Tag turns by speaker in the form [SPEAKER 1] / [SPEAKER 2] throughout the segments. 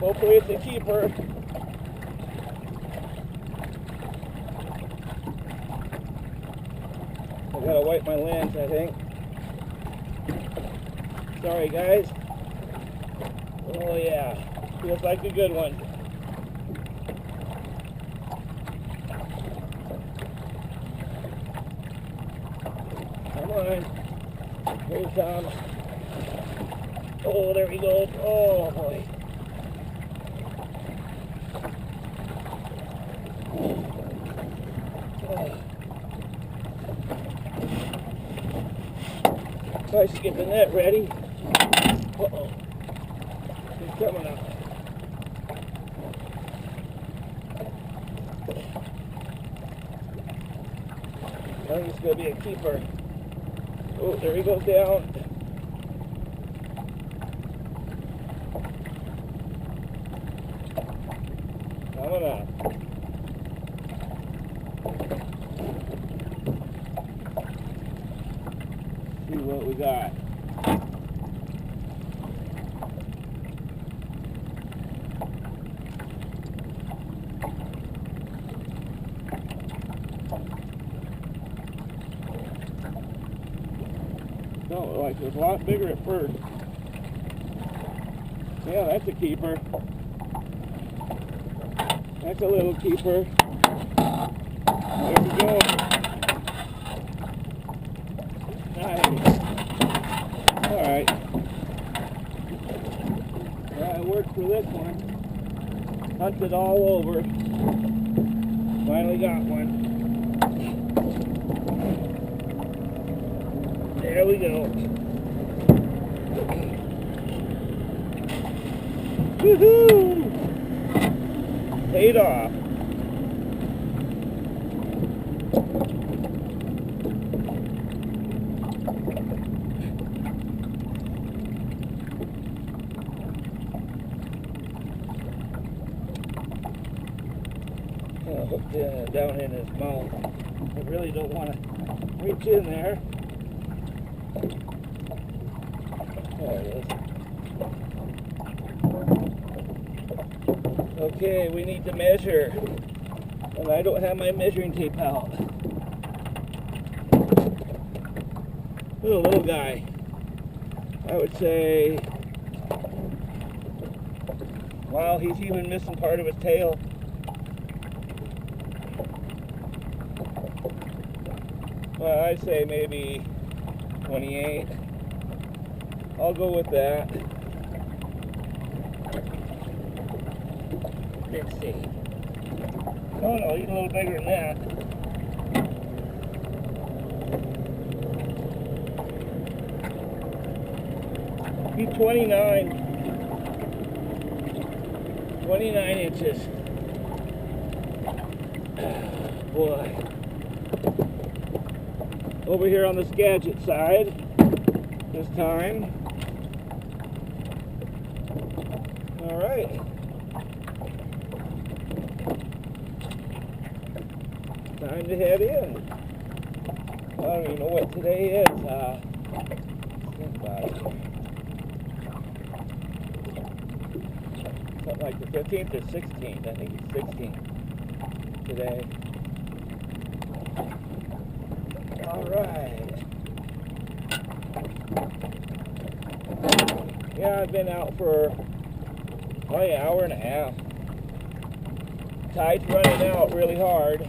[SPEAKER 1] Hopefully it's a keeper. I gotta wipe my lens, I think. Sorry guys. Oh yeah, feels like a good one. Come on. Here he comes. Oh, there he goes. Oh boy. Try to get the net ready. Uh-oh. He's coming up. I think it's going to be a keeper. Oh, there he goes down. Coming up. See what we got. Don't look like it was a lot bigger at first. Yeah, that's a keeper. That's a little keeper. There we go. Nice. Alright. Yeah, it worked for this one. Hunted all over. Finally got one. There we go. Woohoo! Paid off. Hooked down in his mouth. I really don't want to reach in there. There it is. Okay, we need to measure. And I don't have my measuring tape out. Little guy. I would say, wow, he's even missing part of his tail. Well, I'd say maybe 28. I'll go with that. Let's see. Oh no, he's a little bigger than that. He's 29 inches. Boy. Over here on the Scatchet side this time. All right. Time to head in. I don't even know what today is. Think about it. Something like the 15th or 16th. I think it's 16th today. All right. Yeah, I've been out for probably an hour and a half. Tide's running out really hard.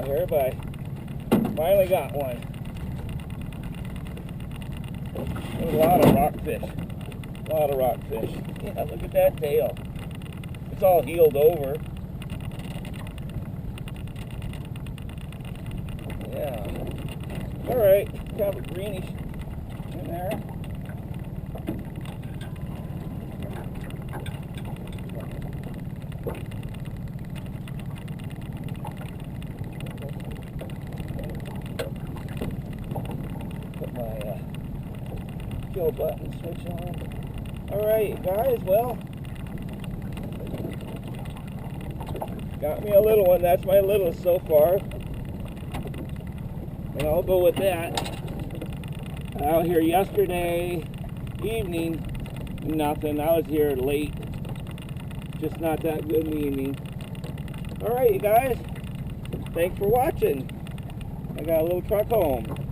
[SPEAKER 1] Here, but I finally got one. There's a lot of rockfish. A lot of rockfish. Yeah, look at that tail. It's all healed over. Yeah. Alright, kind of a greenish in there. Put my kill button switch on. Alright, guys, well, got me a little one. That's my littlest so far. And I'll go with that. Out here yesterday evening, Nothing. I was here late. Just not that good meaning. Alright, you guys. Thanks for watching. I got a little truck home.